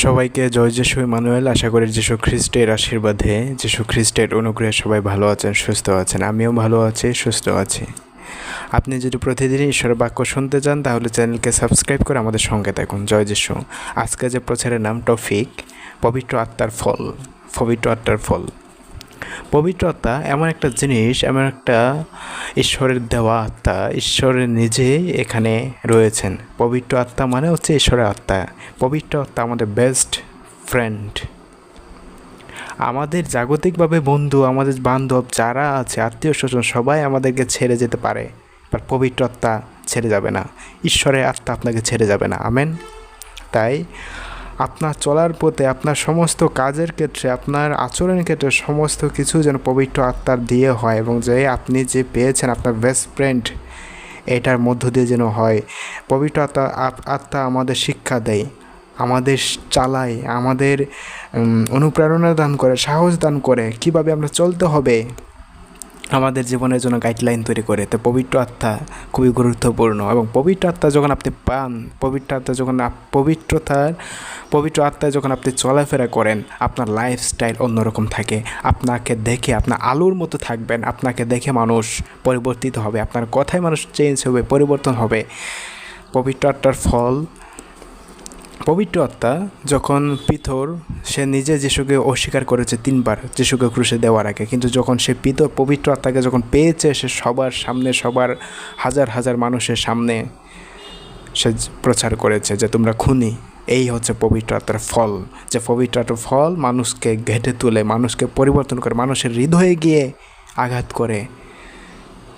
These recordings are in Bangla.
সবাইকে জয় যিশু ইমানুয়েল। আশা করি যিশু খ্রিস্টের আশীর্বাদে, যিশু খ্রিস্টের অনুগ্রহে সবাই ভালো আছেন, সুস্থ আছেন। আমিও ভালো আছি, সুস্থ আছি। আপনি যদি প্রতিদিন ঈশ্বরের বাক্য শুনতে চান তাহলে চ্যানেলকে সাবস্ক্রাইব করে আমাদের সঙ্গে থাকুন। জয় যিশু। আজকে যে প্রচারের নাম টপিক পবিত্র আত্মার ফল। পবিত্র আত্মার ফল। পবিত্র আত্মা এমন একটা জিনিস, এমন একটা ঈশ্বরের দেওয়া আত্মা। ঈশ্বরের নিজে এখানে রয়েছেন। পবিত্র আত্মা মানে হচ্ছে ঈশ্বরের আত্মা। পবিত্র আত্মা আমাদের বেস্ট ফ্রেন্ড, আমাদের জাগতিকভাবে বন্ধু, আমাদের বান্ধব যারা আছে, আত্মীয় স্বজন সবাই আমাদেরকে ছেড়ে যেতে পারে, বাট পবিত্র আত্মা ছেড়ে যাবে না। ঈশ্বরের আত্মা আপনাকে ছেড়ে যাবে না। আমেন। তাই আপনার চলার পথে, আপনার সমস্ত কাজের ক্ষেত্রে, আপনার আচরণের ক্ষেত্রে সমস্ত কিছু যেন পবিত্র আত্মার দিয়ে হয়, এবং যে আপনি যে পেয়েছেন আপনার বেস্ট ফ্রেন্ড, এটার মধ্য দিয়ে যেন হয়। পবিত্র আত্মা আমাদের শিক্ষা দেয়, আমাদের চালায়, আমাদের অনুপ্রেরণা দান করে, সাহস দান করে, কিভাবে আমরা চলতে হবে, আমাদের জীবনের জন্য গাইডলাইন তৈরি করে। তো পবিত্র আত্মা খুবই গুরুত্বপূর্ণ। এবং পবিত্র আত্মা যখন আপনি পান, পবিত্র আত্মা যখন পবিত্র আত্মায় যখন আপনি চলাফেরা করেন, আপনার লাইফস্টাইল অন্যরকম থাকে। আপনাকে দেখে আপনার আলোর মতো থাকবেন। আপনাকে দেখে মানুষ পরিবর্তিত হবে, আপনার কথায় মানুষ চেঞ্জ হবে, পরিবর্তন হবে। পবিত্র আত্মার ফল। পবিত্র আত্মা যখন সে নিজে যিশুকে অস্বীকার করেছে 3 বার যিশুকে ক্রুশে দেওয়ার আগে, কিন্তু যখন সে পবিত্র আত্মাকে যখন পেয়েছে, সে সবার সামনে, সবার হাজার হাজার মানুষের সামনে সে প্রচার করেছে যে তোমরা খুনি। এই হচ্ছে পবিত্র আত্মার ফল। যে পবিত্র আত্মার ফল মানুষকে ঘেঁটে তুলে, মানুষকে পরিবর্তন করে, মানুষের হৃদয়ে গিয়ে আঘাত করে।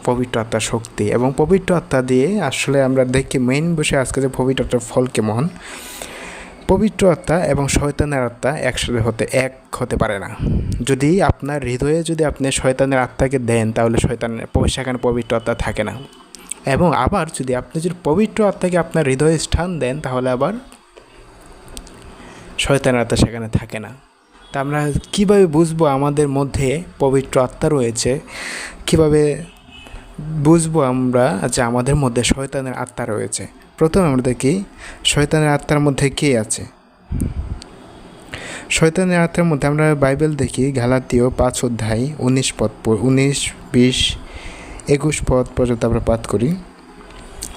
পবিত্র আত্মার শক্তি এবং পবিত্র আত্মা দিয়ে আসলে আমরা দেখি মেইন বিষয় আজকে যে পবিত্র আত্মার ফল কেমন। পবিত্র আত্মা এবং শয়তানের আত্মা একসাথে এক হতে পারে না। যদি আপনার হৃদয়ে যদি আপনি শয়তানের আত্মাকে দেন, তাহলে সেখানে পবিত্র আত্মা থাকে না। এবং আবার যদি আপনি পবিত্র আত্মাকে আপনার হৃদয়ে স্থান দেন, তাহলে আবার শয়তানের আত্মা সেখানে থাকে না। তা আমরা কীভাবে বুঝবো আমাদের মধ্যে পবিত্র আত্মা রয়েছে? কিভাবে বুঝবো আমরা যে আমাদের মধ্যে শয়তানের আত্মা রয়েছে? প্রথমে আমরা দেখি শয়তানের আত্মার মধ্যে কে আছে। শয়তানের আত্মার মধ্যে আমরা বাইবেল দেখি, গালাতীয় 5 অধ্যায় 19 পদ, 19, 20, 21 পদ পর্যন্ত আমরা পাঠ করি।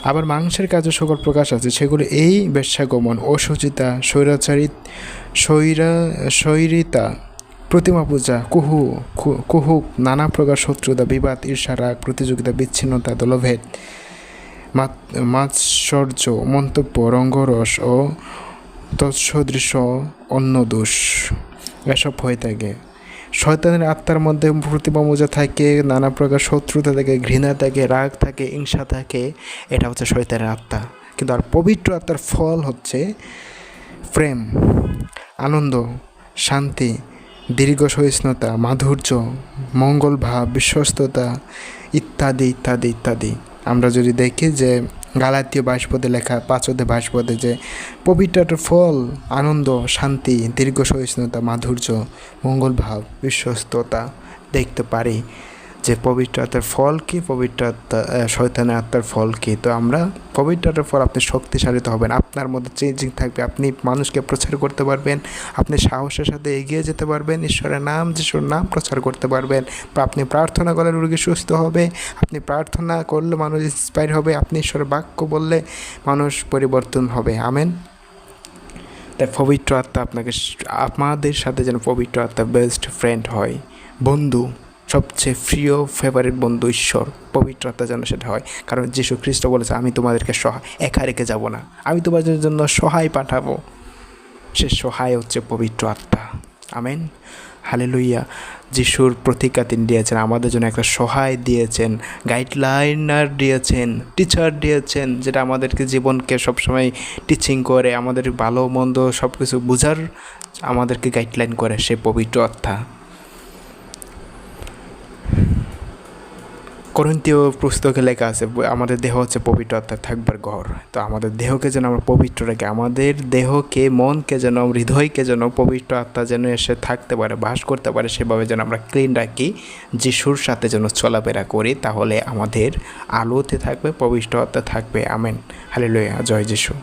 আবার মাংসের কাজে সকল প্রকাশ আছে, সেগুলো এই বেশ্যাগমন, অশুচিতা, স্বৈরিতা, প্রতিমা পূজা, কুহুক, নানা প্রকার শত্রুতা, বিবাদ, ঈর্ষা, রাগ, প্রতিযোগিতা, বিচ্ছিন্নতা, দলভেদ, মাৎসর্য, মন্তব্য, রঙ্গরস ও তৎসদৃশ অন্য দোষ এসব হয়ে থাকে। শয়তানের আত্মার মধ্যে প্রতিমা পূজা থাকে, নানা প্রকার শত্রুতা থাকে, ঘৃণা থাকে, রাগ থাকে, হিংসা থাকে। এটা হচ্ছে শয়তানের আত্মা। কিন্তু আর পবিত্র আত্মার ফল হচ্ছে প্রেম, আনন্দ, শান্তি, দীর্ঘ সহিষ্ণুতা, মাধুর্য, মঙ্গল ভাব, বিশ্বস্ততা ইত্যাদি ইত্যাদি ইত্যাদি। আমরা যদি দেখি যে গালাতীয় 22 পদে লেখা, 5 অধ্যায় 22 পদে, যে পবিত্র ফল আনন্দ, শান্তি, দীর্ঘ সহিষ্ণুতা, মাধুর্য, মঙ্গল ভাব, বিশ্বস্ততা, দেখতে পারি যে পবিত্র আত্মার ফল কি, পবিত্র আত্মা শয়তানের আত্মার ফল কি। তো আমরা পবিত্র আত্মার ফল, আপনি শক্তিশালিত হবেন, আপনার মধ্যে চেঞ্জিং থাকবে, আপনি মানুষকে প্রচার করতে পারবেন, আপনি সাহসের সাথে এগিয়ে যেতে পারবেন, ঈশ্বরের নাম, যিশুর নাম প্রচার করতে পারবেন। আপনি প্রার্থনা করলে রোগী সুস্থ হবে, আপনি প্রার্থনা করলে মানুষ ইন্সপায়ার হবে, আপনি ঈশ্বরের বাক্য বললে মানুষ পরিবর্তন হবে। আমেন। তাই পবিত্র আত্মা আমাদের সাথে যেন পবিত্র আত্মা বেস্ট ফ্রেন্ড হয়, বন্ধু, সবচেয়ে প্রিয় ফেভারিট বন্ধু ঈশ্বর। পবিত্র আত্মা যেন সেটা হয়। কারণ যীশু খ্রিস্ট বলেছে, আমি তোমাদেরকে একা রেখে যাব না, আমি তোমাদের জন্য সহায় পাঠাবো। সে সহায় হচ্ছে পবিত্র আত্মা। Amen, hallelujah. যিশুর প্রতিজ্ঞা তিনি দিয়েছেন, আমাদের জন্য একটা সহায় দিয়েছেন, গাইডলাইনার দিয়েছেন, টিচার দিয়েছেন, যেটা আমাদেরকে জীবনকে সবসময় টিচিং করে, আমাদের ভালো মন্দ সব কিছু বোঝার আমাদেরকে গাইডলাইন করে, সে পবিত্র আত্মা। করন্থীয় পুস্তকে লেখা আছে, আমাদের দেহ হচ্ছে পবিত্র আত্মার থাকবার ঘর। তো আমাদের দেহকে যেন আমরা পবিত্র রাখি, আমাদের দেহকে, মনকে যেন, হৃদয়কে যেন পবিত্র আত্মা যেন এসে থাকতে পারে, বাস করতে পারে, সেভাবে যেন আমরা ক্লিন রাখি, যিশুর সাথে যেন চলাফেরা করি, তাহলে আমাদের আলোতে থাকবে, পবিত্র আত্মা থাকবে। Amen, hallelujah. জয় যিশু।